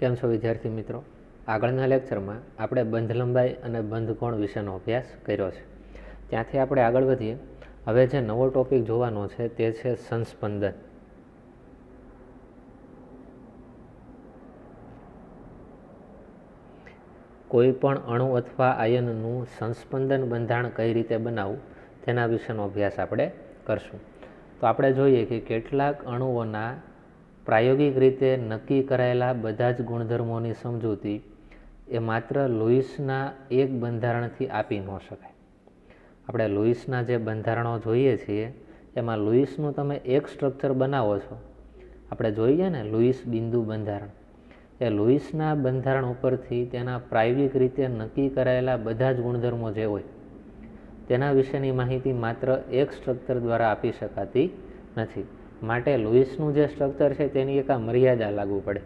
કેમ છો વિદ્યાર્થી મિત્રો? આગળના લેક્ચરમાં આપણે બંધ લંબાઈ અને બંધ કોણ વિશેનો અભ્યાસ કર્યો છે. ત્યાંથી આપણે આગળ વધીએ. હવે જે નવો ટોપિક જોવાનો છે તે છે સંસ્પંદન. કોઈ પણ અણુ અથવા આયનનું સંસ્પંદન બંધારણ કઈ રીતે બનાવવું તેના વિશેનો અભ્યાસ આપણે કરશું. તો આપણે જોઈએ કે કેટલાક અણુઓના પ્રાયોગિક રીતે નક્કી કરાયેલા બધા જ ગુણધર્મોની સમજૂતી એ માત્ર લુઈસના એક બંધારણથી આપી ન શકાય. આપણે લુઈસના જે બંધારણો જોઈએ છીએ એમાં લુઈસનું તમે એક સ્ટ્રક્ચર બનાવો છો. આપણે જોઈએ ને લુઈસ બિંદુ બંધારણ, એ લુઈસના બંધારણ ઉપરથી તેના પ્રાયોગિક રીતે નક્કી કરાયેલા બધા જ ગુણધર્મો જે હોય તેના વિશેની માહિતી માત્ર એક સ્ટ્રક્ચર દ્વારા આપી શકાતી નથી. માટે લુઈસનું જે સ્ટ્રક્ચર છે તેની એક આ મર્યાદા લાગુ પડે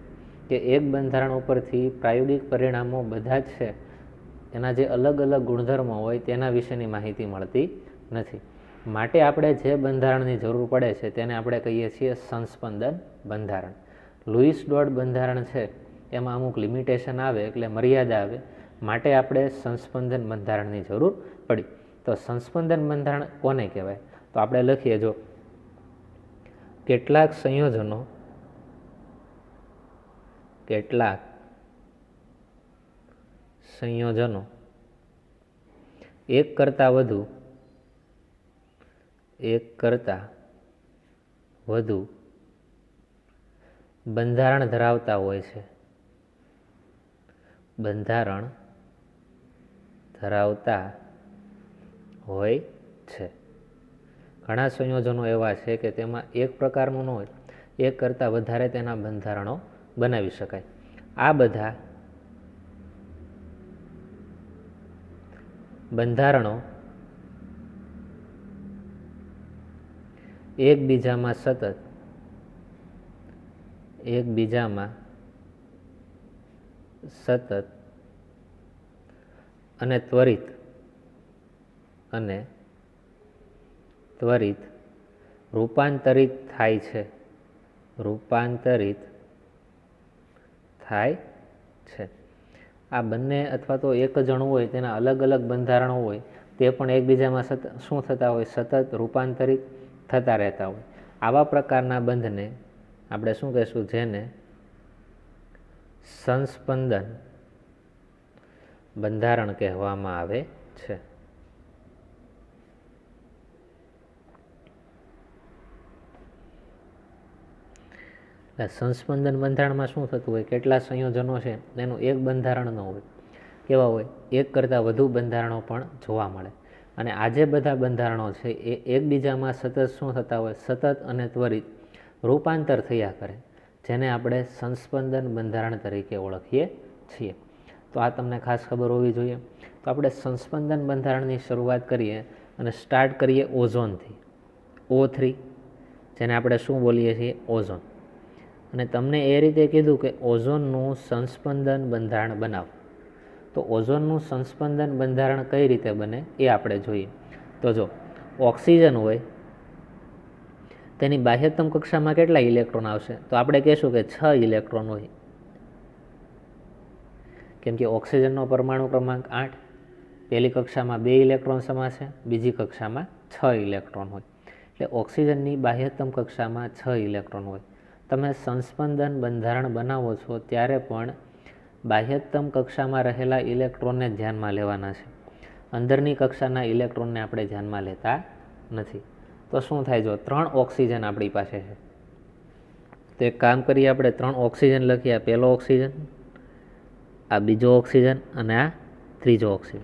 કે એક બંધારણ ઉપરથી પ્રાયોગિક પરિણામો બધા જ છે એના જે અલગ અલગ ગુણધર્મો હોય તેના વિશેની માહિતી મળતી નથી. માટે આપણે જે બંધારણની જરૂર પડે છે તેને આપણે કહીએ છીએ સંસ્પંદન બંધારણ. લુઈસ ડોટ બંધારણ છે એમાં અમુક લિમિટેશન આવે એટલે મર્યાદા આવે, માટે આપણે સંસ્પંદન બંધારણની જરૂર પડી. તો સંસ્પંદન બંધારણ કોને કહેવાય? તો આપણે લખીએ, જો કેટલાક સંયોજનો એક કરતાં વધુ બંધારણ ધરાવતા હોય છે. ઘણા સંયોજનો એવા છે કે તેમાં એક પ્રકારનું ન હોય, એક કરતાં વધારે તેના બંધારણો બનાવી શકાય. આ બધા બંધારણો એકબીજામાં સતત અને ત્વરિત રૂપાંતરિત થાય છે. આ બંને અથવા તો એક જ અણુ હોય તેના અલગ અલગ બંધારણો હોય તે પણ એકબીજામાં શું થતા હોય? સતત રૂપાંતરિત થતા રહેતા હોય. આવા પ્રકારના બંધને આપણે શું કહીશું? જેને સંસ્પંદન બંધારણ કહેવામાં આવે છે. સંસ્પંદન બંધારણમાં શું થતું હોય? કેટલા સંયોજનો છે એનું એક બંધારણ ન હોય. કેવા હોય? એક કરતાં વધુ બંધારણો પણ જોવા મળે. અને આ જે બધા બંધારણો છે એ એકબીજામાં સતત શું થતા હોય? સતત અને ત્વરિત રૂપાંતર થયા કરે, જેને આપણે સંસ્પંદન બંધારણ તરીકે ઓળખીએ છીએ. તો આ તમને ખાસ ખબર હોવી જોઈએ. તો આપણે સંસ્પંદન બંધારણની શરૂઆત કરીએ અને સ્ટાર્ટ કરીએ ઓઝોનથી. O3, જેને આપણે શું બોલીએ છીએ? ઓઝોન. અને તમને એ રીતે કીધું કે ઓઝોનનું સંસ્પંદન બંધારણ બનાવો. તો ઓઝોનનું સંસ્પંદન બંધારણ કઈ રીતે બને એ આપણે જોઈએ. તો જો ઓક્સિજન હોય તેની બાહ્યતમ કક્ષામાં કેટલા ઇલેક્ટ્રોન આવશે? તો આપણે કહેશું કે 6 ઇલેક્ટ્રોન હોય, કેમ કે ઓક્સિજનનો પરમાણુ ક્રમાંક 8. પહેલી કક્ષામાં 2 ઇલેક્ટ્રોન સમાશે, બીજી કક્ષામાં 6 ઇલેક્ટ્રોન હોય. એટલે ઓક્સિજનની બાહ્યતમ કક્ષામાં 6 ઇલેક્ટ્રોન હોય. તમે સંસ્પંદન બંધારણ બનાવો છો ત્યારે પણ બાહ્યતમ કક્ષામાં રહેલા ઇલેક્ટ્રોનને ધ્યાનમાં લેવાના છે. અંદરની કક્ષાના ઇલેક્ટ્રોનને આપણે ધ્યાનમાં લેતા નથી. તો શું થાય? જો 3 ઓક્સિજન આપણી પાસે છે તો એક કામ કરીએ, આપણે 3 ઓક્સિજન લખીએ. આ પહેલો ઓક્સિજન, આ બીજો ઓક્સિજન અને આ ત્રીજો ઓક્સિજન.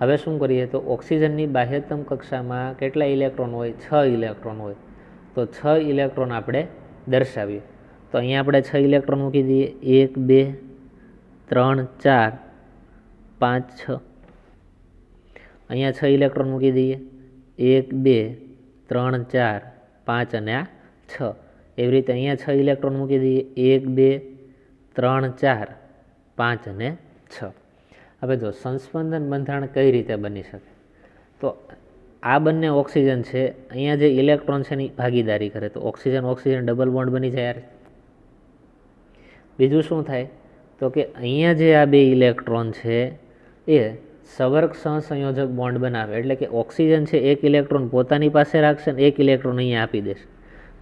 હવે શું કરીએ? તો ઓક્સિજનની બાહ્યતમ કક્ષામાં કેટલા ઇલેક્ટ્રોન હોય? 6 ઇલેક્ટ્રોન હોય. તો 6 ઇલેક્ટ્રોન આપણે દર્શાવીએ. તો અહીંયા આપણે 6 ઇલેક્ટ્રોન મૂકી દઈએ. 1 2 3 4 5 6. અહીંયા 6 ઇલેક્ટ્રોન મૂકી દઈએ. 1 2 3 4 5 અને આ 6. એવી રીતે અહીંયા 6 ઇલેક્ટ્રોન મૂકી દઈએ. 1 2 3 4 5 અને 6. હવે જો સંસ્પંદન બંધારણ કઈ રીતે બની શકે? તો આ બંને ઓક્સિજન છે, અહીંયા જે ઇલેક્ટ્રોન છે એની ભાગીદારી કરે તો ઓક્સિજન ઓક્સિજન ડબલ બોન્ડ બની જાય. બીજું શું થાય તો કે અહીંયા જે આ બે ઇલેક્ટ્રોન છે એ સવર્ગ સહસંયોજક બોન્ડ બનાવે, એટલે કે ઓક્સિજન છે એક ઇલેક્ટ્રોન પોતાની પાસે રાખશે ને એક ઇલેક્ટ્રોન અહીંયા આપી દેશે.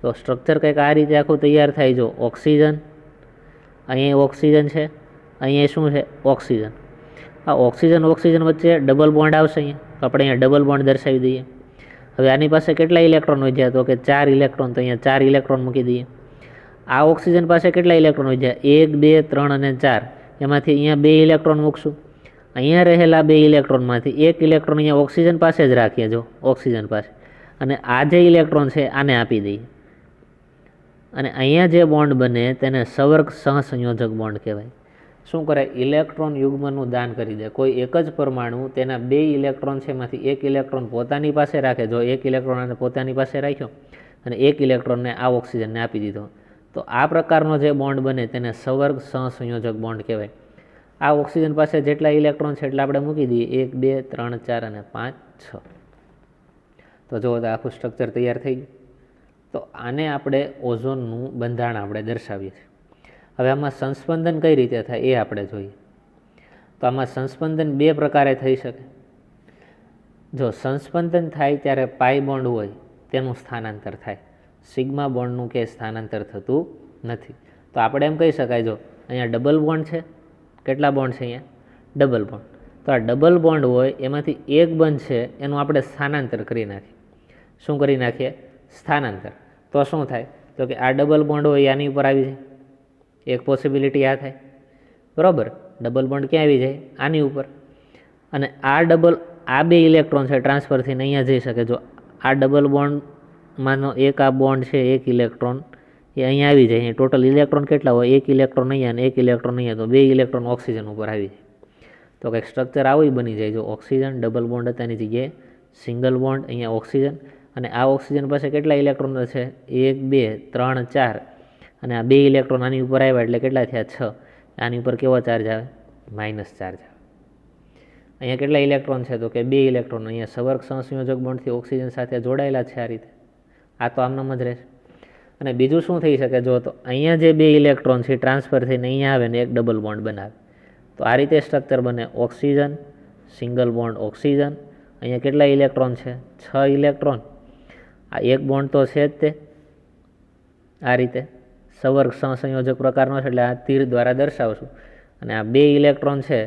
તો સ્ટ્રક્ચર કંઈક આ રીતે આખું તૈયાર થાય. જો ઓક્સિજન, અહીંયા ઓક્સિજન છે, અહીંયા શું છે ઓક્સિજન. આ ઓક્સિજન વચ્ચે ડબલ બોન્ડ આવશે અહીંયા, તો આપણે અહીંયા ડબલ બોન્ડ દર્શાવી દઈએ. હવે આની પાસે કેટલા ઇલેક્ટ્રોન વધ્યા તો કે 4 ઇલેક્ટ્રોન, તો અહીંયા 4 ઇલેક્ટ્રોન મૂકી દઈએ. આ ઓક્સિજન પાસે કેટલા ઇલેક્ટ્રોન વધ્યા 1, 2, 3 અને 4, એમાંથી અહીંયા 2 ઇલેક્ટ્રોન મૂકશું. અહીંયા રહેલા 2 ઇલેક્ટ્રોનમાંથી 1 ઇલેક્ટ્રોન અહીંયા ઓક્સિજન પાસે જ રાખીએ, જો ઓક્સિજન પાસે, અને આ જે ઇલેક્ટ્રોન છે આને આપી દઈએ. અને અહીંયા જે બોન્ડ બને તેને સવર્ગ સહસંયોજક બોન્ડ કહેવાય. શું કરે, ઇલેક્ટ્રોન યુગ્મનું દાન કરી દે. કોઈ એક જ પરમાણુ તેના 2 ઇલેક્ટ્રોન છે એમાંથી 1 ઇલેક્ટ્રોન પોતાની પાસે રાખે. જો 1 ઇલેક્ટ્રોન પોતાની પાસે રાખ્યો અને 1 ઇલેક્ટ્રોનને આ ઓક્સિજનને આપી દીધો, તો આ પ્રકારનો જે બોન્ડ બને તેને સવર્ગ સહસંયોજક બોન્ડ કહેવાય. આ ઓક્સિજન પાસે જેટલા ઇલેક્ટ્રોન છે એટલા આપણે મૂકી દઈએ, 1, 2, 3, 4 અને 5, 6. તો જો આખું સ્ટ્રક્ચર તૈયાર થઈ ગયું. તો આને આપણે ઓઝોનનું બંધારણ આપણે દર્શાવીએ છીએ. હવે આમાં સંસ્પંદન કઈ રીતે થાય એ આપણે જોઈએ. તો આમાં સંસ્પંદન 2 પ્રકારે થઈ શકે. જો સંસ્પંદન થાય ત્યારે પાઈ બોન્ડ હોય તેનું સ્થાનાંતર થાય, સિગ્મા બોન્ડનું કે સ્થાનાંતર થતું નથી. તો આપણે એમ કહી શકાય, જો અહીંયા ડબલ બોન્ડ છે, કેટલા બોન્ડ છે અહીંયા ડબલ બોન્ડ, તો આ ડબલ બોન્ડ હોય એમાંથી એક બંધ છે એનું આપણે સ્થાનાંતર કરી નાખીએ. શું કરી નાખીએ? સ્થાનાંતર. તો શું થાય તો કે આ ડબલ બોન્ડ હોય આની ઉપર આવી જાય, એક પોસિબિલિટી આ થાય, બરાબર. ડબલ બોન્ડ ક્યાં આવી જાય? આની ઉપર. અને આ 2 ઇલેક્ટ્રોન છે ટ્રાન્સફર થઈને અહીંયા જઈ શકે. જો આ ડબલ બોન્ડમાંનો એક આ બોન્ડ છે, એક ઇલેક્ટ્રોન એ અહીંયા આવી જાય. અહીંયા ટોટલ ઇલેક્ટ્રોન કેટલા હોય? 1 ઇલેક્ટ્રોન અહીંયા અને 1 ઇલેક્ટ્રોન અહીંયા, તો 2 ઇલેક્ટ્રોન ઓક્સિજન ઉપર આવી જાય. તો કંઈક સ્ટ્રક્ચર આવું બની જાય. જો ઓક્સિજન ડબલ બોન્ડ હતા એની જગ્યાએ સિંગલ બોન્ડ, અહીંયા ઓક્સિજન, અને આ ઓક્સિજન પાસે કેટલા ઇલેક્ટ્રોન છે? 1, 2, 3, 4, અને આ 2 ઇલેક્ટ્રોન આની ઉપર આવ્યા એટલે કેટલા થયા? 6. આની ઉપર કેવો ચાર્જ આવે? માઇનસ ચાર્જ આવે. અહીંયા કેટલા ઇલેક્ટ્રોન છે તો કે 2 ઇલેક્ટ્રોન અહીંયા સવર્ગ સહસંયોજક બોન્ડથી ઓક્સિજન સાથે જોડાયેલા છે. આ રીતે આ તો આમનામ જ રહેશે. અને બીજું શું થઈ શકે? જો તો અહીંયા જે 2 ઇલેક્ટ્રોન છે ટ્રાન્સફર થઈને અહીંયા આવે ને એક ડબલ બોન્ડ બનાવે, તો આ રીતે સ્ટ્રક્ચર બને. ઓક્સિજન, સિંગલ બોન્ડ ઓક્સિજન, અહીંયા કેટલા ઇલેક્ટ્રોન છે? 6 ઇલેક્ટ્રોન. આ એક બોન્ડ તો છે જ તે, આ રીતે સવર્ગ સહસંયોજક પ્રકારનો છે એટલે આ તીર દ્વારા દર્શાવશું. અને આ 2 ઇલેક્ટ્રોન છે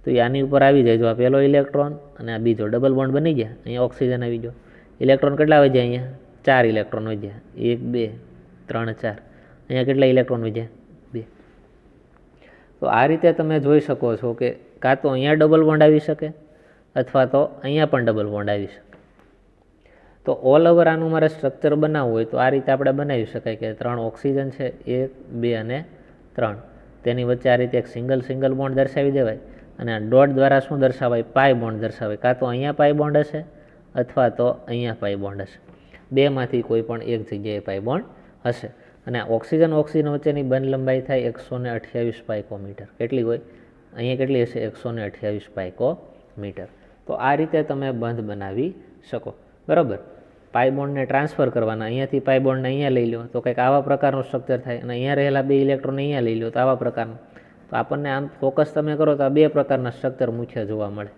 તો એ આની ઉપર આવી જાય. જો આ પહેલો ઇલેક્ટ્રોન અને આ બીજો ડબલ બોન્ડ બની ગયા, અહીંયા ઓક્સિજન આવી ગયો. ઇલેક્ટ્રોન કેટલા વધ્યા? અહીંયા 4 ઇલેક્ટ્રોન વધ્યા, 1, 2, 3, 4. અહીંયા કેટલા ઇલેક્ટ્રોન વધ્યા? 2. તો આ રીતે તમે જોઈ શકો છો કે કાં તો અહીંયા ડબલ બોન્ડ આવી શકે અથવા તો અહીંયા પણ ડબલ બોન્ડ આવી શકે. તો ઓલ ઓવર આનું મારે સ્ટ્રક્ચર બનાવવું હોય તો આ રીતે આપણે બનાવી શકાય કે 3 ઓક્સિજન છે, 1, 2 અને 3, તેની વચ્ચે આ રીતે એક સિંગલ બોન્ડ દર્શાવી દેવાય. અને આ ડોટ દ્વારા શું દર્શાવાય? પાઈ બોન્ડ દર્શાવાય. કાં તો અહીંયા પાઈ બોન્ડ હશે અથવા તો અહીંયા પાઈ બોન્ડ હશે. 2માંથી કોઈ પણ એક જગ્યાએ પાઈ બોન્ડ હશે. અને ઓક્સિજન વચ્ચેની બંધ લંબાઈ થાય 128 પાઇકોમીટર. કેટલી હોય? અહીંયા કેટલી હશે? 128 પાઇકોમીટર. તો આ રીતે તમે બંધ બનાવી શકો, બરાબર. પાઈ બોન્ડને ટ્રાન્સફર કરવાના, અહીંયાથી પાઈ બોન્ડને અહીંયા લઈ લો તો કંઈક આવા પ્રકારનું સ્ટ્રક્ચર થાય, અને અહીંયા રહેલા 2 ઇલેક્ટ્રોન અહીંયા લઈ લો તો આવા પ્રકારનું. તો આપણને આમ ફોકસ તમે કરો તો આ 2 પ્રકારના સ્ટ્રક્ચર મુખ્ય જોવા મળે.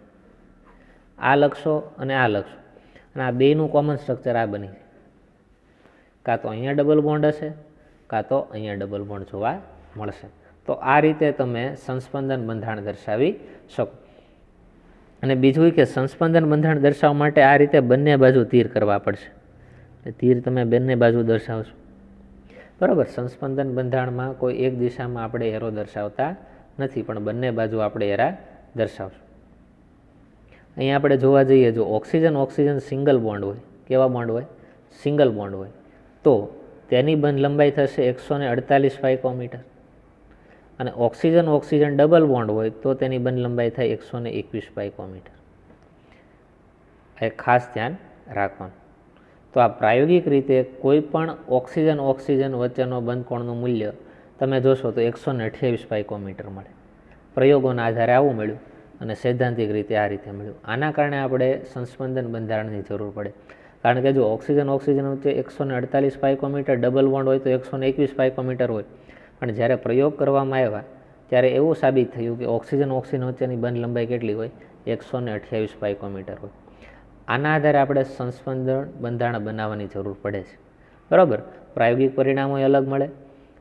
આ લખશો અને આ લખશો, અને આ 2નું કોમન સ્ટ્રક્ચર આ બની જાય. કાં તો અહીંયા ડબલ બોન્ડ હશે કાં તો અહીંયા ડબલ બોન્ડ જોવા મળશે. તો આ રીતે તમે સંસ્પંદન બંધારણ દર્શાવી શકો. અને બીજું કે સંસ્પંદન બંધારણ દર્શાવવા માટે આ રીતે બંને બાજુ તીર કરવા પડશે. તીર તમે બંને બાજુ દર્શાવશો, બરાબર. સંસ્પંદન બંધારણમાં કોઈ એક દિશામાં આપણે એરો દર્શાવતા નથી, પણ બંને બાજુ આપણે એરા દર્શાવશું. અહીંયા આપણે જોવા જઈએ, જો ઓક્સિજન સિંગલ બોન્ડ હોય, કેવા બોન્ડ હોય? સિંગલ બોન્ડ હોય, તો તેની બંધ લંબાઈ થશે 148 પાઇકોમીટર. અને ઓક્સિજન ડબલ બોન્ડ હોય તો તેની બંધ લંબાઈ થાય 121 પાઇકોમીટર. એ ખાસ ધ્યાન રાખવાનું. તો આ પ્રાયોગિક રીતે કોઈ પણ ઓક્સિજન વચ્ચેનો બંધ કોણનું મૂલ્ય તમે જોશો તો 128 પાઇકોમીટર મળે. પ્રયોગોના આધારે આવું મળ્યું અને સૈદ્ધાંતિક રીતે આ રીતે મળ્યું. આના કારણે આપણે સંસ્પંદન બંધારણની જરૂર પડે. કારણ કે જો ઓક્સિજન વચ્ચે 148 પાઇકોમીટર, ડબલ બોન્ડ હોય તો 121 પાઇકોમીટર હોય, પણ જ્યારે પ્રયોગ કરવામાં આવ્યા ત્યારે એવું સાબિત થયું કે ઓક્સિજન વચ્ચેની બંધ લંબાઈ કેટલી હોય? 128 પાઇકોમીટર હોય. આના આધારે આપણે સંસ્પંદન બંધારણ બનાવવાની જરૂર પડે છે. બરાબર. પ્રાયોગિક પરિણામો અલગ મળે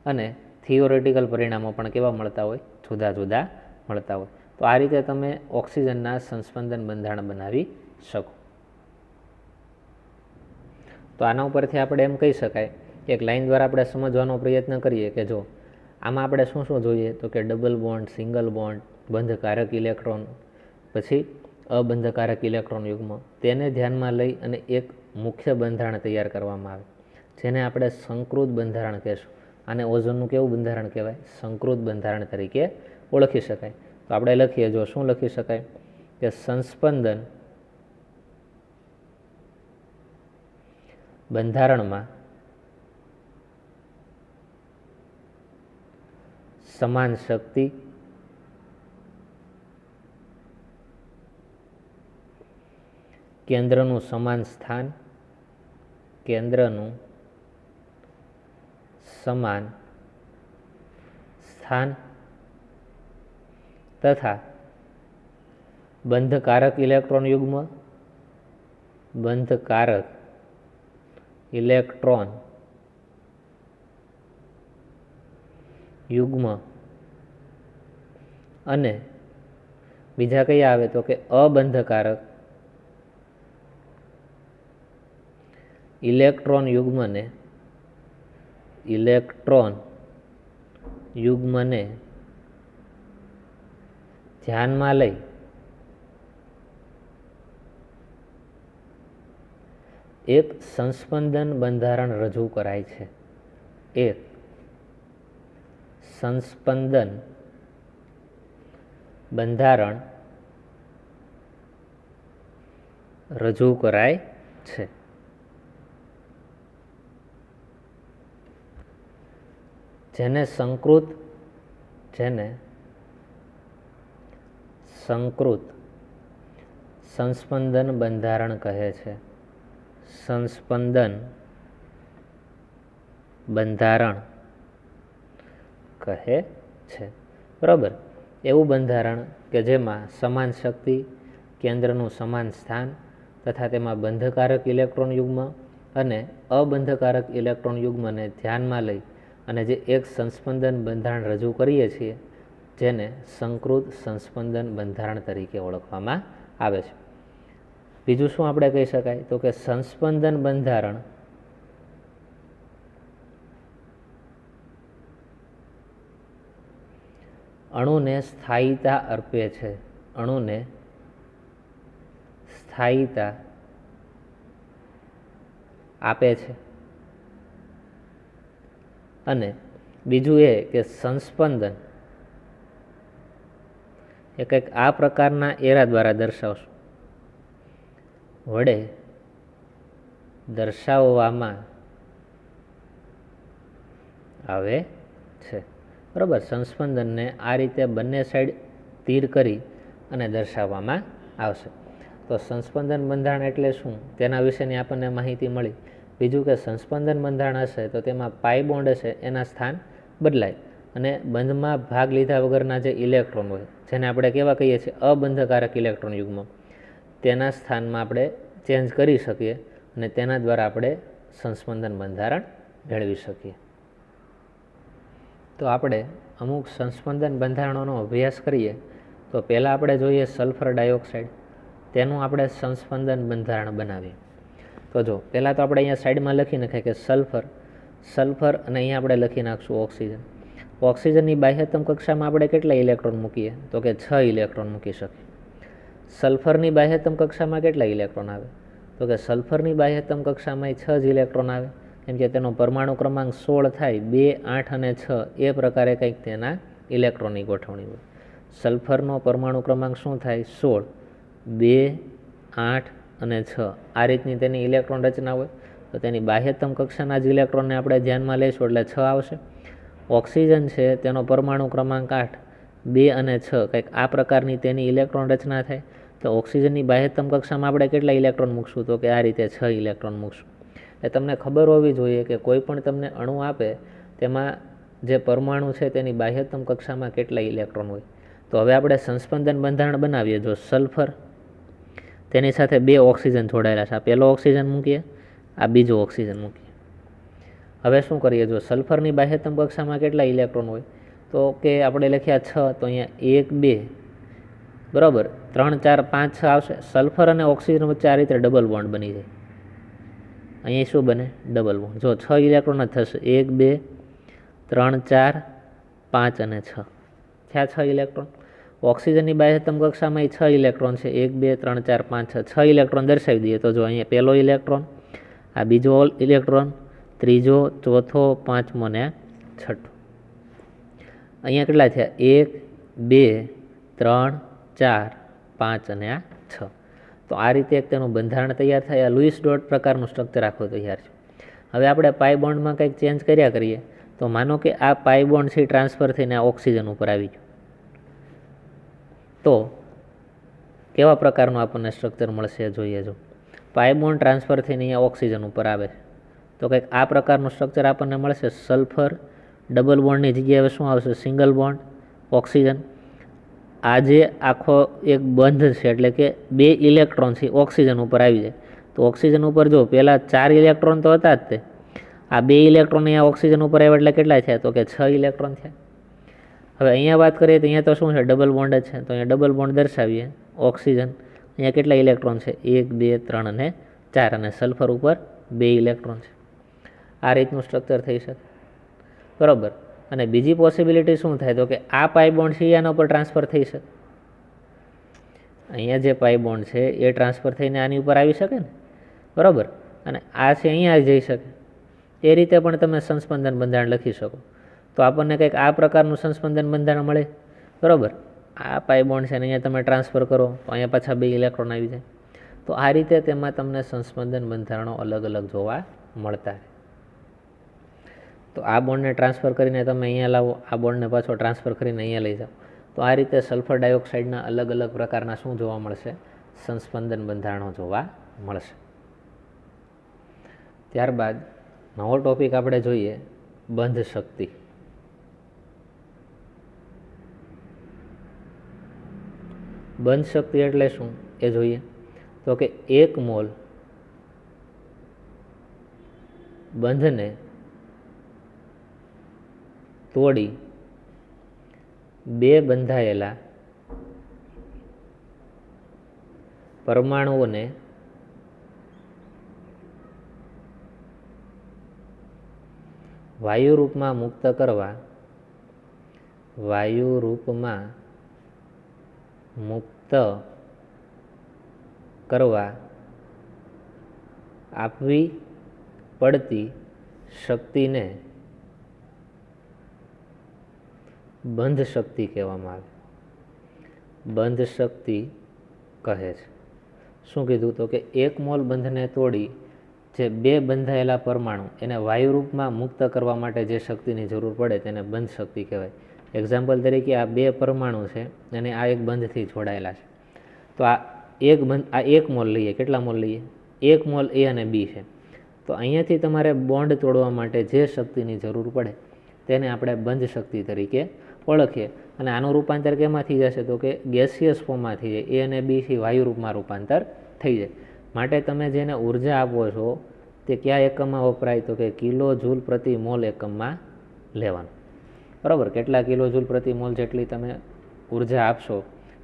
અને થિયોરેટિકલ પરિણામો પણ કેવા મળતા હોય? જુદા જુદા મળતા હોય. તો આ રીતે તમે ઓક્સિજનના સંસ્પંદન બંધારણ બનાવી શકો. તો આના ઉપરથી આપણે એમ કહી શકાય, એક લાઈન દ્વારા આપણે સમજવાનો પ્રયત્ન કરીએ કે જો આમાં આપણે શું શું જોઈએ, તો કે ડબલ બોન્ડ, સિંગલ બોન્ડ, બંધકારક ઇલેક્ટ્રોન, પછી અબંધકારક ઇલેક્ટ્રોન યુગ્મ, તેને ધ્યાનમાં લઈ અને એક મુખ્ય બંધારણ તૈયાર કરવામાં આવે, જેને આપણે સંકૃત બંધારણ કહેશું. આને ઓઝોનનું કેવું બંધારણ કહેવાય? સંકૃત બંધારણ તરીકે ઓળખી શકાય. તો આપણે લખીએ, જો શું લખી શકાય કે સંસ્પંદન બંધારણમાં સમાન શક્તિ, કેન્દ્રનું સમાન સ્થાન, કેન્દ્રનું સમાન સ્થાન તથા બંધકારક ઇલેક્ટ્રોન યુગ્મ, બંધકારક ઇલેક્ટ્રોન યુગ્મ અને બીજા કયા આવે? તો કે અબંધકારક ઇલેક્ટ્રોન યુગ્મને ધ્યાનમાં લઈ એક સંસ્પંદન બંધારણ રજૂ કરાય છે. એક સંસ્પંદન બંધારણ રજૂ કરાય છે. જેને સંકૃત સંસ્પંદન બંધારણ કહે છે. સંસ્પંદન બંધારણ કહે છે. બરાબર. એવું બંધારણ કે જેમાં સમાન શક્તિ, કેન્દ્રનું સમાન સ્થાન તથા તેમાં બંધકારક ઇલેક્ટ્રોન યુગ્મ અને અબંધકારક ઇલેક્ટ્રોન યુગ્મને ધ્યાનમાં લઈ અને જે એક સંસ્પંદન બંધારણ રજૂ કરીએ છીએ, જેને સંકૃત સંસ્પંદન બંધારણ તરીકે ઓળખવામાં આવે છે. બીજું શું આપણે કહી શકાય? તો કે સંસ્પંદન બંધારણ અણુને સ્થાયીતા અર્પે છે. અણુને સ્થાયીતા આપે છે. અને બીજું એ કે સંસ્પંદન એ કંઈક આ પ્રકારના એરા દ્વારા વડે દર્શાવવામાં આવે છે. બરાબર. સંસ્પંદનને આ રીતે બંને સાઈડ તીર કરી અને દર્શાવવામાં આવશે. તો સંસ્પંદન બંધારણ એટલે શું, તેના વિશેની આપણને માહિતી મળી. બીજું કે સંસ્પંદન બંધારણ હશે તો તેમાં પાઈ બોન્ડ હશે એના સ્થાન બદલાય અને બંધમાં ભાગ લીધા વગરના જે ઇલેક્ટ્રોન હોય, જેને આપણે કેવા કહીએ છીએ? અબંધકારક ઇલેક્ટ્રોન યુગ્મ, તેના સ્થાનમાં આપણે ચેન્જ કરી શકીએ અને તેના દ્વારા આપણે સંસ્પંદન બંધારણ મેળવી શકીએ. તો આપણે અમુક સંસ્પંદન બંધારણોનો અભ્યાસ કરીએ તો પહેલાં આપણે જોઈએ સલ્ફર ડાયોક્સાઇડ. તેનું આપણે સંસ્પંદન બંધારણ બનાવીએ. તો જો પહેલાં તો આપણે અહીંયા સાઈડમાં લખી નાખીએ કે સલ્ફર અને અહીંયા આપણે લખી નાખશું ઓક્સિજન. ઓક્સિજનની બાહ્યતમ કક્ષામાં આપણે કેટલા ઇલેક્ટ્રોન મૂકીએ? તો કે 6 ઇલેક્ટ્રોન મૂકી શકીએ. સલ્ફરની બાહ્યતમ કક્ષામાં કેટલા ઇલેક્ટ્રોન આવે? તો કે સલ્ફરની બાહ્યતમ કક્ષામાં 6 જ ઇલેક્ટ્રોન આવે. કેમ કે તેનો પરમાણુ ક્રમાંક 16 થાય, 2, 8 અને 6 એ પ્રકારે કંઈક તેના ઇલેક્ટ્રોનની ગોઠવણી હોય. સલ્ફરનો પરમાણુ ક્રમાંક શું થાય? 16, 2, 8 અને 6 આ રીતની તેની ઇલેક્ટ્રોન રચના હોય. તો તેની બાહ્યતમ કક્ષાના જ ઇલેક્ટ્રોનને આપણે ધ્યાનમાં લઈશું એટલે 6 આવશે. ઓક્સિજન છે તેનો પરમાણુ ક્રમાંક 8, 2 અને 6 કંઈક આ પ્રકારની તેની ઇલેક્ટ્રોન રચના થાય. તો ઓક્સિજનની બાહ્યતમ કક્ષામાં આપણે કેટલા ઇલેક્ટ્રોન મૂકશું? તો કે આ રીતે 6 ઇલેક્ટ્રોન મૂકશું. એ તમને ખબર હોવી જોઈએ કે કોઈ પણ તમને અણુ આપે તેમાં જે પરમાણુ છે તેની બાહ્યતમ કક્ષામાં કેટલા ઇલેક્ટ્રોન હોય? તો હવે આપણે સંસ્પંદન બંધારણ બનાવીએ. જો સલ્ફર, તેની સાથે 2 ઓક્સિજન જોડાયેલા છે. આ પહેલો ઓક્સિજન મૂકીએ, આ બીજો ઓક્સિજન મૂકીએ. હવે શું કરીએ? જો સલ્ફરની બાહ્યતમ કક્ષામાં કેટલા ઇલેક્ટ્રોન હોય? તો કે આપણે લખ્યા 6, તો અહીંયા 1 2 બરાબર 3 4 5 6 આવશે. સલ્ફર અને ઓક્સિજન વચ્ચે આ રીતે ડબલ બોન્ડ બની જાય. અહીંયા શું બને? Double bond. જો 6 ઇલેક્ટ્રોન જ થશે. 1 2 3 4 5 અને 6 થયા 6 ઇલેક્ટ્રોન. ઓક્સિજનની બાહ્યતમ કક્ષામાં 6 ઇલેક્ટ્રોન છે. 1 2 3 4 5 6 ઇલેક્ટ્રોન દર્શાવી દઈએ. તો જો અહીંયા પહેલો ઇલેક્ટ્રોન, આ બીજો ઇલેક્ટ્રોન, ત્રીજો, ચોથો, પાંચમો ને છઠ્ઠો. અહીંયા કેટલા થયા? 1 2 3 4 5 અને આ 6. તો આ રીતે એક તેનું બંધારણ તૈયાર થાય. આ લુઈસ ડોટ પ્રકારનું સ્ટ્રક્ચર આખું તૈયાર છે. હવે આપણે પાઈ બોન્ડમાં કંઈક ચેન્જ કર્યા કરીએ. તો માનો કે આ પાઈ બોન્ડ છે ટ્રાન્સફર થઈને આ ઓક્સિજન ઉપર આવી ગયું, તો કેવા પ્રકારનું આપણને સ્ટ્રક્ચર મળશે જોઈએ. જો પાઈ બોન્ડ ટ્રાન્સફર થઈને અહીંયા ઓક્સિજન ઉપર આવે છે, તો કંઈક આ પ્રકારનું સ્ટ્રક્ચર આપણને મળશે. સલ્ફર ડબલ બોન્ડની જગ્યાએ હવે શું આવશે? Single bond oxygen. આ જે આખો એક બંધ છે, એટલે કે 2 ઇલેક્ટ્રોન છે ઓક્સિજન ઉપર આવી જાય. તો ઓક્સિજન ઉપર જો પહેલાં 4 ઇલેક્ટ્રોન તો હતા જ, તે આ 2 ઇલેક્ટ્રોન અહીંયા ઓક્સિજન ઉપર આવ્યા એટલે કેટલા થયા? તો કે 6 ઇલેક્ટ્રોન થયા. હવે અહીંયા વાત કરીએ તો અહીંયા તો શું છે? ડબલ બોન્ડ જ છે. તો અહીંયા ડબલ બોન્ડ દર્શાવીએ. ઓક્સિજન અહીંયા કેટલા ઇલેક્ટ્રોન છે? 1 2 3 અને 4, અને સલ્ફર ઉપર 2 ઇલેક્ટ્રોન છે. આ રીતનું સ્ટ્રક્ચર થઈ શકે, બરાબર. અને બીજી પોસિબિલિટી શું થાય? તો કે આ પાઈ બોન્ડ છે એના ઉપર ટ્રાન્સફર થઈ શકે. અહીંયા જે પાઈ બોન્ડ છે એ ટ્રાન્સફર થઈને આની ઉપર આવી શકે ને, બરાબર. અને આ છે અહીંયા જઈ શકે. એ રીતે પણ તમે સંસ્પંદન બંધારણ લખી શકો. તો આપણને કંઈક આ પ્રકારનું સંસ્પંદન બંધારણ મળે, બરાબર. આ પાઈ બોન્ડ છે અને અહીંયા તમે ટ્રાન્સફર કરો તો અહીંયા પાછા 2 ઇલેક્ટ્રોન આવી જાય. તો આ રીતે તેમાં તમને સંસ્પંદન બંધારણો અલગ અલગ જોવા મળતા રહે. તો આ બોન્ડને ટ્રાન્સફર કરીને તમે અહીંયા લાવો, આ બોન્ડને પાછો ટ્રાન્સફર કરીને અહીંયા લઈ જાઓ. તો આ રીતે સલ્ફર ડાયોક્સાઇડના અલગ અલગ પ્રકારના શું જોવા મળશે? સંસ્પંદન બંધારણો જોવા મળશે. ત્યારબાદ નવો ટોપિક આપણે જોઈએ, બંધ શક્તિ. બંધ શક્તિ એટલે શું એ જોઈએ. તો કે 1 મોલ બંધને તોડી 2 બંધાયેલા પરમાણુઓને વાયુ રૂપમાં મુક્ત કરવા, વાયુ રૂપમાં મુક્ત કરવા આપવી પડતી શક્તિને બંધ શક્તિ કહેવામાં આવે. બંધ શક્તિ કહે છે. શું કીધું? તો કે 1 મોલ બંધને તોડી જે 2 બંધાયેલા પરમાણુ એને વાયુ રૂપમાં મુક્ત કરવા માટે જે શક્તિની જરૂર પડે તેને બંધ શક્તિ કહેવાય. એક્ઝામ્પલ તરીકે આ 2 પરમાણુ છે અને આ એક બંધથી જોડાયેલા છે. તો આ એક મોલ લઈએ. કેટલા મોલ લઈએ? 1 મોલ એ અને બી છે. તો અહીંયાથી તમારે બોન્ડ તોડવા માટે જે શક્તિની જરૂર પડે તેને આપણે બંધ શક્તિ તરીકે ઓળખીએ. અને આનું રૂપાંતર કેમાં થઈ જશે? તો કે ગેસિયસ ફોર્મમાં થઈ જાય. એ અને બી થી વાયુ રૂપમાં રૂપાંતર થઈ જાય. માટે તમે જેને ઉર્જા આપો છો તે કયા એકમમાં વપરાય? તો કે કિલો જૂલ પ્રતિ મોલ એકમમાં લેવાનું, બરાબર. કેટલા કિલો જૂલ પ્રતિ મોલ જેટલી તમે ઉર્જા આપશો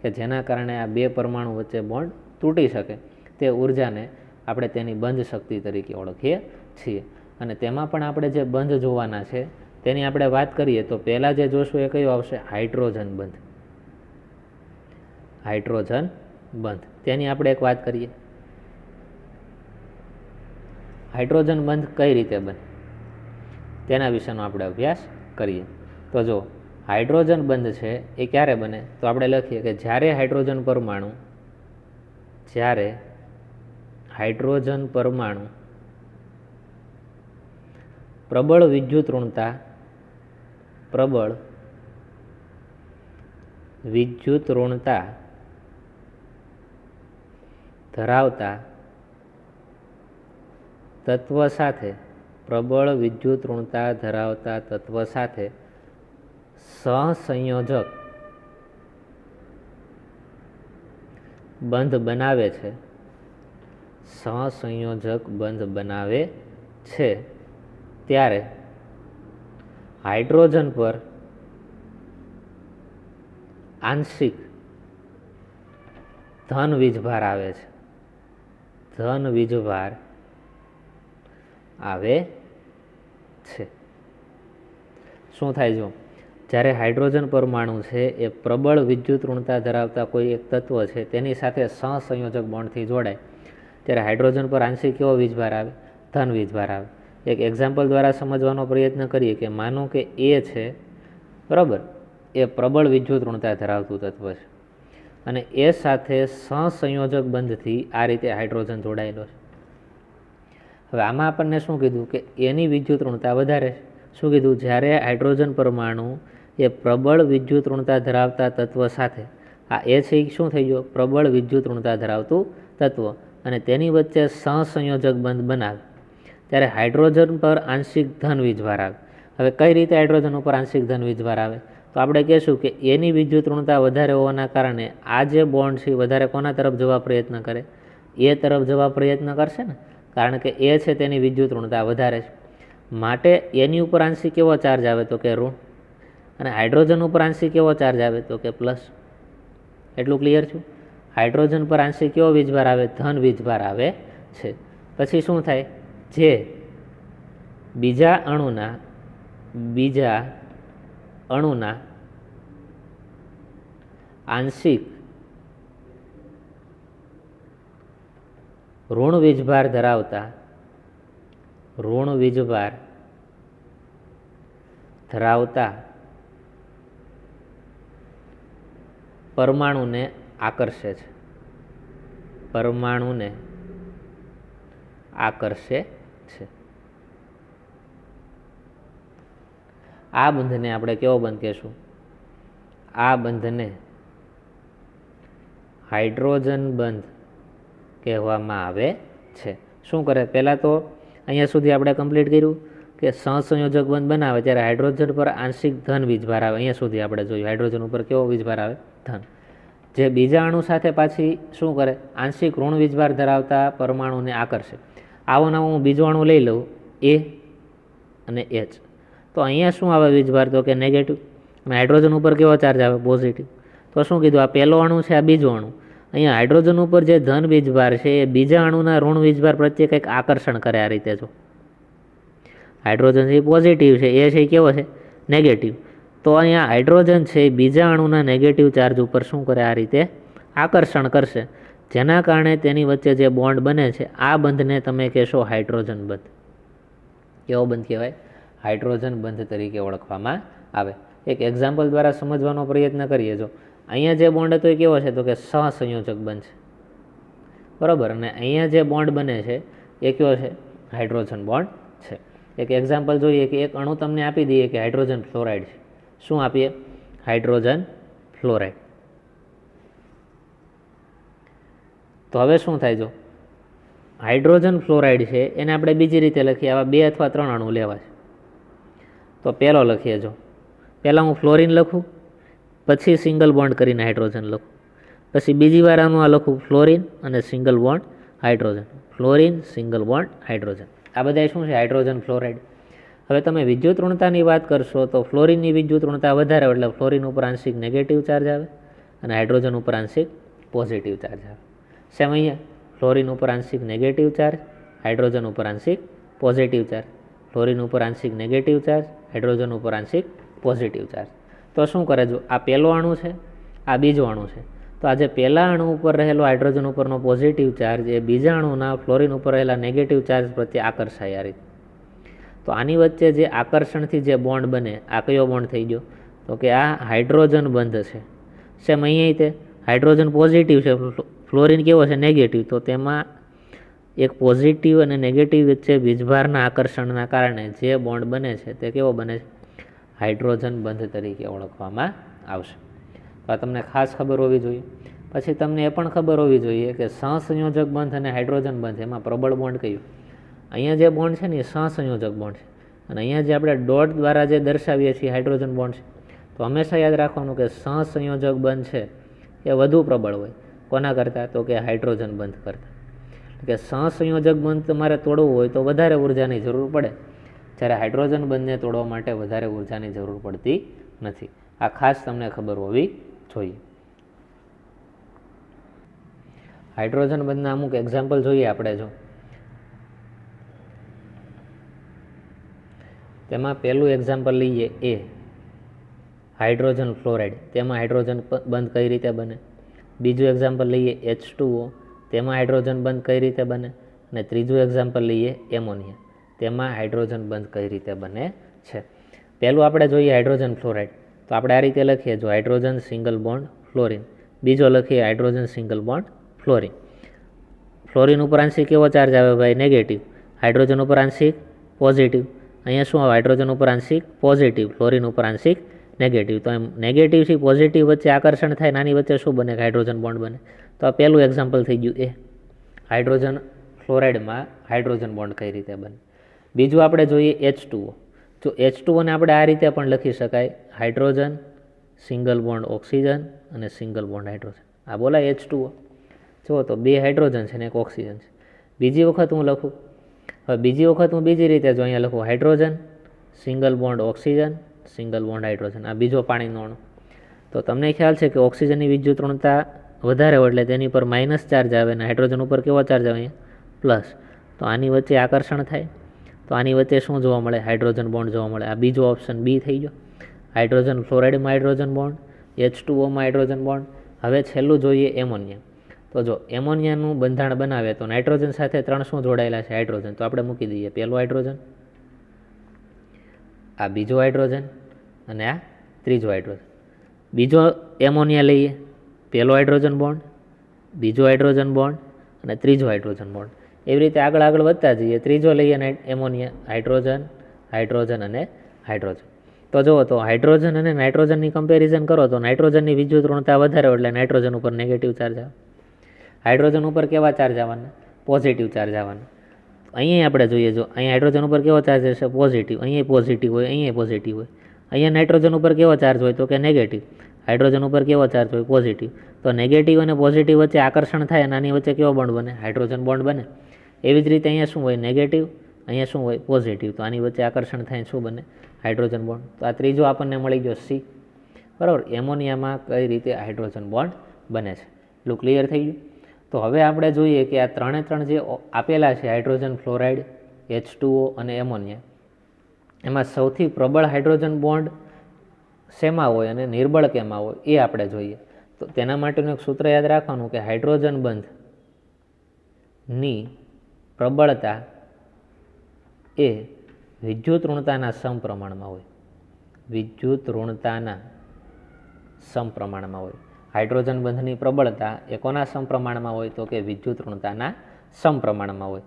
કે જેના કારણે આ 2 પરમાણુ વચ્ચે બોન્ડ તૂટી શકે, તે ઉર્જાને આપણે તેની બંધ શક્તિ તરીકે ઓળખીએ છીએ. અને તેમાં પણ આપણે જે બંધ જોવાના છે તેની આપણે વાત કરીએ તો પહેલાં જે જોશું એ કયો આવશે? હાઇડ્રોજન બંધ. હાઇડ્રોજન બંધ તેની આપણે એક વાત કરીએ. હાઇડ્રોજન બંધ કઈ રીતે બને તેના વિશેનો આપણે અભ્યાસ કરીએ. તો જો હાઇડ્રોજન બંધ છે એ ક્યારે બને? તો આપણે લખીએ કે જ્યારે હાઇડ્રોજન પરમાણુ પ્રબળ વિદ્યુત ઋણતા ધરાવતા તત્વ સાથે પ્રબળ વિદ્યુત ઋણતા ધરાવતા તત્વ સાથે સહસંયોજક બંધ બનાવે છે, સહસંયોજક બંધ બનાવે છે ત્યારે હાઇડ્રોજન પર આંશિક ધન વીજભાર આવે છે, ધન વીજભાર આવે છે. શું થાય જો જ્યારે હાઇડ્રોજન પરમાણુ છે એ પ્રબળ વિદ્યુત ઋણતા ધરાવતા કોઈ એક તત્વ છે તેની સાથે સહસંયોજક બોન્ડથી જોડાય ત્યારે હાઇડ્રોજન પર આંશિક કેવો વીજભાર આવે? ધન વીજભાર આવે. એક એક્ઝામ્પલ દ્વારા સમજવાનો પ્રયત્ન કરીએ કે માનો કે એ છે, બરાબર, એ પ્રબળ વિદ્યુત ઋણતા ધરાવતું તત્વ છે અને એ સાથે સહસંયોજક બંધથી આ રીતે હાઇડ્રોજન જોડાયેલો છે. હવે આમાં આપણને શું કીધું કે એની વિદ્યુત ઋણતા વધારે છે. શું કીધું? જ્યારે હાઇડ્રોજન પરમાણુ એ પ્રબળ વિદ્યુત ઋણતા ધરાવતા તત્વ સાથે, આ એ છે શું થઈ ગયો? પ્રબળ વિદ્યુત ઋણતા ધરાવતું તત્વ, અને તેની વચ્ચે સહસંયોજક બંધ બનાવે ત્યારે હાઇડ્રોજન પર આંશિક ધન વીજભાર આવે. હવે કઈ રીતે હાઇડ્રોજન ઉપર આંશિક ધન વીજભાર આવે? તો આપણે કહીશું કે એની વિદ્યુત ઋણતા વધારે હોવાના કારણે આ જે બોન્ડ છે વધારે કોના તરફ જવા પ્રયત્ન કરે? એ તરફ જવા પ્રયત્ન કરશે ને, કારણ કે એ છે તેની વિદ્યુત ઋણતા વધારે છે. માટે એની ઉપર આંશિક કેવો ચાર્જ આવે? તો કે ઋણ. અને હાઇડ્રોજન ઉપર આંશિક કેવો ચાર્જ આવે? તો કે પ્લસ. એટલું ક્લિયર છું? હાઇડ્રોજન પર આંશિક કેવો વીજભાર આવે? ધન વીજભાર આવે છે. પછી શું થાય? જે બીજા અણુના આંશિક ઋણ વીજભાર ધરાવતા પરમાણુને આકર્ષે છે, છે. આ બંધને આપણે કેવો બંધ કહેશું? આ બંધને હાઇડ્રોજન બંધ કહેવામાં આવે છે. શું કરે? પહેલાં તો અહીંયા સુધી આપણે કમ્પ્લીટ કર્યું કે સહસંયોજક બંધ બનાવે ત્યારે હાઇડ્રોજન પર આંશિક ધન વીજભાર આવે. અહીંયા સુધી આપણે જોયું હાઇડ્રોજન ઉપર કેવો વીજભાર આવે? ધન. જે બીજા અણુ સાથે પાછી શું કરે? આંશિક ઋણ વીજભાર ધરાવતા પરમાણુને આકર્ષે. આવો નવો હું બીજો અણુ લઈ લઉં, એ અને એચ, તો અહીંયા શું આવે વીજભાર? તો કે નેગેટિવ. અને હાઇડ્રોજન ઉપર કેવો ચાર્જ આવે? પોઝિટિવ. તો શું કીધું? આ પહેલો અણુ છે, આ બીજો અણુ. અહીંયા હાઇડ્રોજન ઉપર જે ધન વીજભાર છે એ બીજા અણુના ઋણ વીજભાર પ્રત્યે કંઈક આકર્ષણ કરે. આ રીતે જો હાઇડ્રોજન છે પોઝિટિવ છે, એ છે કેવો છે? નેગેટિવ. તો અહીંયા હાઇડ્રોજન છે બીજા અણુના નેગેટિવ ચાર્જ ઉપર શું કરે? આ રીતે આકર્ષણ કરશે, જેના કારણે તેની વચ્ચે જે બોન્ડ બને છે આ બંધને તમે કહેશો હાઇડ્રોજન બંધ. કેવો બંધ કહેવાય? હાઇડ્રોજન બંધ તરીકે ઓળખવામાં આવે. એક એક્ઝામ્પલ દ્વારા સમજવાનો પ્રયત્ન કરીએ. જો અહીંયા જે બોન્ડ હતો એ કેવો છે? તો કે સહસંયોજક બંધ છે, બરાબર. અને અહીંયા જે બોન્ડ બને છે એ કેવો છે? હાઇડ્રોજન બોન્ડ છે. એક એક્ઝામ્પલ જોઈએ કે એક અણુ તમને આપી દઈએ કે હાઇડ્રોજન ફ્લોરાઇડ છે. શું આપીએ? Hydrogen fluoride. તો હવે શું થાય? જો હાઇડ્રોજન ફ્લોરાઇડ છે એને આપણે બીજી રીતે લખીએ. આવા 2 અથવા 3 અણુ લેવા છે. તો પહેલો લખીએ. જો પહેલાં હું ફ્લોરિન લખું, પછી સિંગલ બોન્ડ કરીને હાઇડ્રોજન લખું, પછી બીજી વાર આનું આ લખું ફ્લોરિન અને single bond hydrogen, fluorine single bond hydrogen. આ બધા શું છે? Hydrogen fluoride. હવે તમે વિદ્યુત ઋણતાની વાત કરશો તો ફ્લોરિનની વિદ્યુત ઋણતા વધારે એટલે ફ્લોરિન ઉપર આંશિક નેગેટિવ ચાર્જ આવે અને હાઇડ્રોજન ઉપર આંશિક પોઝિટિવ ચાર્જ આવે. સેમ અહીંયા ફ્લોરિન ઉપર આંશિક નેગેટિવ ચાર્જ, હાઇડ્રોજન ઉપર આંશિક પોઝિટિવ ચાર્જ. ફ્લોરિન ઉપર આંશિક નેગેટિવ ચાર્જ, હાઇડ્રોજન ઉપર આંશિક પોઝિટિવ ચાર્જ. તો શું કરે? જો આ પહેલો અણુ છે, આ બીજો અણુ છે, તો આ જે પહેલા અણુ ઉપર રહેલો હાઇડ્રોજન ઉપરનો પોઝિટિવ ચાર્જ એ બીજા અણુના ફ્લોરિન ઉપર રહેલા નેગેટિવ ચાર્જ પ્રત્યે આકર્ષાય. આ રીતે તો આની વચ્ચે જે આકર્ષણથી જે બોન્ડ બને, આ કયો બોન્ડ થઈ ગયો? તો કે આ હાઇડ્રોજન બંધ છે. સેમ અહીંયા તે હાઇડ્રોજન પોઝિટિવ છે, ફ્લોરિન કેવો છે? નેગેટિવ. તો તેમાં એક પોઝિટિવ અને નેગેટિવ વચ્ચે વીજભારના આકર્ષણના કારણે જે બોન્ડ બને છે તે કેવો બને છે? હાઇડ્રોજન બંધ તરીકે ઓળખવામાં આવશે. તો આ તમને ખાસ ખબર હોવી જોઈએ. પછી તમને એ પણ ખબર હોવી જોઈએ કે સહસંયોજક બંધ અને હાઇડ્રોજન બંધ એમાં પ્રબળ બોન્ડ કયું? અહીંયા જે બોન્ડ છે ને એ સહસંયોજક બોન્ડ છે, અને અહીંયા જે આપણે ડોટ દ્વારા જે દર્શાવીએ છીએ હાઇડ્રોજન બોન્ડ છે તો હંમેશા યાદ રાખવાનું કે સહસંયોજક બંધ છે એ વધુ પ્રબળ હોય. કોના કરતાં? તો કે હાઇડ્રોજન બંધ કરતાં. કે સહસંયોજક બંધ તમારે તોડવું હોય તો વધારે ઉર્જાની જરૂર પડે, જ્યારે હાઇડ્રોજન બંધને તોડવા માટે વધારે ઉર્જાની જરૂર પડતી નથી. આ ખાસ તમને ખબર હોવી જોઈએ. હાઇડ્રોજન બંધના અમુક એક્ઝામ્પલ જોઈએ આપણે. જો તેમાં પહેલું એક્ઝામ્પલ લઈએ એ હાઇડ્રોજન ફ્લોરાઇડ, તેમાં હાઇડ્રોજન બંધ કઈ રીતે બને. બીજું એક્ઝામ્પલ લઈએ H2O, તેમાં હાઇડ્રોજન બંધ કઈ રીતે બને. અને ત્રીજું એક્ઝામ્પલ લઈએ એમોનિયા, તેમાં હાઇડ્રોજન બંધ કઈ રીતે બને છે. પહેલું આપણે જોઈએ હાઇડ્રોજન ફ્લોરાઇડ. તો આપણે આ રીતે લખીએ, જો હાઇડ્રોજન સિંગલ બોન્ડ ફ્લોરિન. બીજો લખીએ hydrogen single bond fluorine. Fluorine ઉપર આંશિક કેવો ચાર્જ આવે ભાઈ? નેગેટિવ. હાઇડ્રોજન ઉપર આંશિક પોઝિટિવ. અહીંયા શું આવે? હાઇડ્રોજન ઉપર આંશિક પોઝિટિવ, ફ્લોરિન ઉપર આંશિક નેગેટિવ. તો એમ નેગેટિવથી પોઝિટિવ વચ્ચે આકર્ષણ થાય, નાની વચ્ચે શું બને? હાઇડ્રોજન બોન્ડ બને. તો આ પહેલું એક્ઝામ્પલ થઈ ગયું એ હાઇડ્રોજન ફ્લોરાઇડમાં હાઇડ્રોજન બોન્ડ કઈ રીતે બને. બીજું આપણે જોઈએ H2O. જો H2O ને આપણે આ રીતે પણ લખી શકાય, હાઇડ્રોજન સિંગલ બોન્ડ ઓક્સિજન અને સિંગલ બોન્ડ હાઇડ્રોજન. આ બોલાય H2O. જુઓ તો બે હાઇડ્રોજન છે ને એક ઓક્સિજન છે. બીજી વખત હું લખું, હવે બીજી વખત હું બીજી રીતે જો અહીંયા લખું, hydrogen single bond oxygen single bond hydrogen. આ બીજો પાણીનો અણુ. તો તમને ખ્યાલ છે કે ઓક્સિજનની વિદ્યુતઋણતા વધારે હોય એટલે તેની પર માઇનસ ચાર્જ આવે અને હાઇડ્રોજન ઉપર કેવો ચાર્જ આવે? અહીંયા પ્લસ. તો આની વચ્ચે આકર્ષણ થાય, તો આની વચ્ચે શું જોવા મળે? હાઇડ્રોજન બોન્ડ જોવા મળે. આ બીજો ઓપ્શન બી થઈ ગયો. હાઇડ્રોજન ફ્લોરાઇડમાં હાઇડ્રોજન બોન્ડ, H2Oમાં હાઇડ્રોજન બોન્ડ. હવે છેલ્લું જોઈએ એમોનિયા. તો જો એમોનિયાનું બંધારણ બનાવે તો નાઇટ્રોજન સાથે 3 શું જોડાયેલા છે? હાઇડ્રોજન. તો આપણે મૂકી દઈએ પહેલો હાઇડ્રોજન, આ બીજો હાઇડ્રોજન અને આ ત્રીજો હાઇડ્રોજન. બીજો એમોનિયા લઈએ, પહેલો હાઇડ્રોજન બોન્ડ, બીજો હાઇડ્રોજન બોન્ડ અને ત્રીજો હાઇડ્રોજન બોન્ડ. એવી રીતે આગળ આગળ વધતા જઈએ. ત્રીજો લઈએ એમોનિયા, હાઇડ્રોજન હાઇડ્રોજન અને હાઇડ્રોજન. તો જુઓ તો હાઇડ્રોજન અને નાઇટ્રોજનની કમ્પેરિઝન કરો તો નાઇટ્રોજનની વિદ્યુતઋણતા વધારે હોય એટલે નાઇટ્રોજન ઉપર નેગેટિવ ચાર્જ આવે. હાઇડ્રોજન ઉપર કેવા ચાર્જ આવવાના? પોઝિટિવ ચાર્જ આવવાના. અહીંયા આપણે જોઈએ, જો અહીંયા હાઇડ્રોજન ઉપર કેવો ચાર્જ હશે? પોઝિટિવ. અહીંયા પોઝિટિવ હોય, અહીંયા પોઝિટિવ હોય. અહીંયા નાઇટ્રોજન ઉપર કેવો ચાર્જ હોય? તો કે નેગેટિવ. હાઇડ્રોજન ઉપર કેવો ચાર્જ હોય? પોઝિટિવ. તો નેગેટિવ અને પોઝિટિવ વચ્ચે આકર્ષણ થાય અને આની વચ્ચે કેવો બોન્ડ બને? હાઇડ્રોજન બોન્ડ બને. એવી જ રીતે અહીંયા શું હોય? નેગેટિવ. અહીંયા શું હોય? પોઝિટિવ. તો આની વચ્ચે આકર્ષણ થાય શું બને? Hydrogen bond. તો આ ત્રીજો આપણને મળી ગયો સી. બરાબર. એમોનિયામાં કઈ રીતે હાઇડ્રોજન બોન્ડ બને છે એટલું ક્લિયર થઈ ગયું. તો હવે આપણે જોઈએ કે આ ત્રણે જે આપેલા છે, હાઇડ્રોજન ફ્લોરાઇડ, H2O અને એમોનિયા, એમાં સૌથી પ્રબળ હાઇડ્રોજન બોન્ડ શેમાં હોય અને નિર્બળ કેમાં હોય એ આપણે જોઈએ. તો તેના માટેનું એક સૂત્ર યાદ રાખવાનું કે હાઇડ્રોજન બંધની પ્રબળતા એ વિદ્યુત ઋણતાના સમપ્રમાણમાં હોય. વિદ્યુત ઋણતાના સમપ્રમાણમાં હોય. હાઇડ્રોજન બંધની પ્રબળતા એ કોના સમપ્રમાણમાં હોય? તો કે વિદ્યુત ઋણતાના સમપ્રમાણમાં હોય.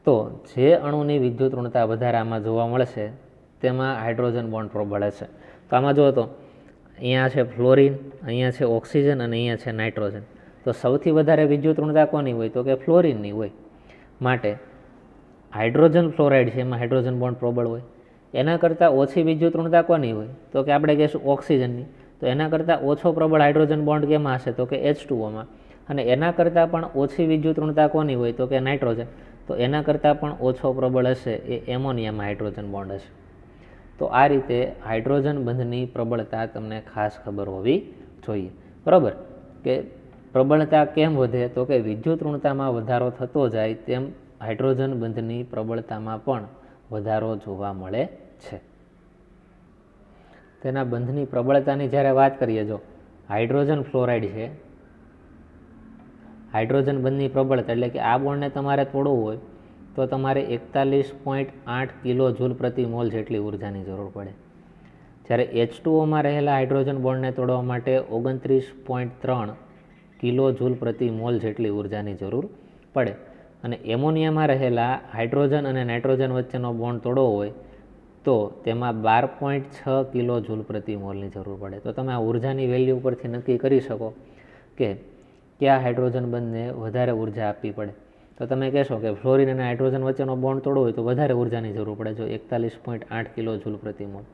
તો જે અણુની વિદ્યુત ઋણતા વધારે આમાં જોવા મળશે તેમાં હાઇડ્રોજન બોન્ડ પ્રબળ હશે. તો આમાં જુઓ તો અહીંયા છે ફ્લોરિન, અહીંયા છે ઓક્સિજન અને અહીંયા છે નાઇટ્રોજન. તો સૌથી વધારે વિદ્યુત ઋણતા કોની હોય? તો કે ફ્લોરિનની હોય. માટે હાઇડ્રોજન ફ્લોરાઇડ છે એમાં હાઇડ્રોજન બોન્ડ પ્રબળ હોય. એના કરતાં ઓછી વિદ્યુત ઋણતા કોની હોય? તો કે આપણે કહીશું ઓક્સિજનની. તો એના કરતાં ઓછો પ્રબળ હાઇડ્રોજન બોન્ડ કેમાં હશે? તો કે H2Oમાં. અને એના કરતાં પણ ઓછી વિદ્યુત ઋણતા કોની હોય? તો કે નાઇટ્રોજન. તો એના કરતાં પણ ઓછો પ્રબળ હશે એ એમોનિયામાં હાઇડ્રોજન બોન્ડ હશે. તો આ રીતે હાઇડ્રોજન બંધની પ્રબળતા તમને ખાસ ખબર હોવી જોઈએ. બરાબર. કે પ્રબળતા કેમ વધે? તો કે વિદ્યુત ઋણતામાં વધારો થતો જાય તેમ હાઇડ્રોજન બંધની પ્રબળતામાં પણ વધારો જોવા મળે છે. તેના બંધની પ્રબળતાની જ્યારે વાત કરીએ, જો હાઇડ્રોજન ફ્લોરાઇડ છે, હાઇડ્રોજન બંધની પ્રબળતા એટલે કે આ બોન્ડને તમારે તોડવું હોય તો તમારે 41.8 કિલો જૂલ પ્રતિ મોલ જેટલી ઉર્જાની જરૂર પડે. જ્યારે H2Oમાં રહેલા હાઇડ્રોજન બોન્ડને તોડવા માટે 29.3 કિલો જૂલ પ્રતિ મોલ જેટલી ઉર્જાની જરૂર પડે. અને એમોનિયામાં રહેલા હાઇડ્રોજન અને નાઇટ્રોજન વચ્ચેનો બોન્ડ તોડવો હોય તો તેમાં 12.6 કિલો જૂલ પ્રતિ મોલની જરૂર પડે. તો તમે આ ઉર્જાની વેલ્યુ પરથી નક્કી કરી શકો કે કયા હાઇડ્રોજન બંધને વધારે ઉર્જા આપવી પડે. તો તમે કહેશો કે ફ્લોરિન અને હાઇડ્રોજન વચ્ચેનો બોન્ડ તોડવો હોય તો વધારે ઉર્જાની જરૂર પડે, જો 41.8 કિલો જૂલ પ્રતિ મોલ.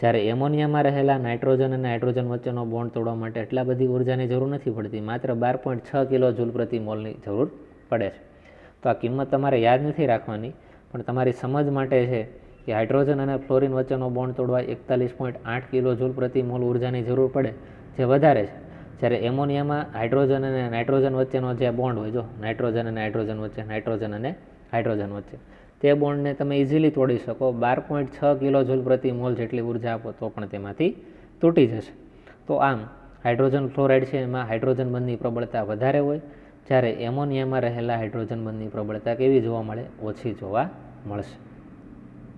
જ્યારે એમોનિયામાં રહેલા નાઇટ્રોજન અને હાઇડ્રોજન વચ્ચેનો બોન્ડ તોડવા માટે એટલા બધી ઉર્જાની જરૂર નથી પડતી, માત્ર 12.6 કિલો જૂલ પ્રતિ મોલની જરૂર પડે છે. તો આ કિંમત તમારે યાદ નથી રાખવાની, પણ તમારી સમજ માટે છે કે હાઇડ્રોજન અને ફ્લોરિન વચ્ચેનો બોન્ડ તોડવા 41.8 કિલો જૂલ પ્રતિ મોલ ઉર્જાની જરૂર પડે, જે વધારે છે. જ્યારે એમોનિયામાં હાઇડ્રોજન અને નાઇટ્રોજન વચ્ચેનો જે બોન્ડ હોય, જો નાઇટ્રોજન અને હાઇડ્રોજન વચ્ચે, નાઇટ્રોજન અને હાઇડ્રોજન વચ્ચે, તે બોન્ડને તમે ઇઝીલી તોડી શકો. 12.6 કિલો જૂલ પ્રતિ મોલ જેટલી ઉર્જા આપો તો પણ તેમાંથી તૂટી જશે. તો આમ હાઇડ્રોજન ફ્લોરાઇડ છે એમાં હાઇડ્રોજન બંધની પ્રબળતા વધારે હોય, જ્યારે એમોનિયામાં રહેલા હાઇડ્રોજન બંધની પ્રબળતા કેવી જોવા મળે? ઓછી જોવા મળશે.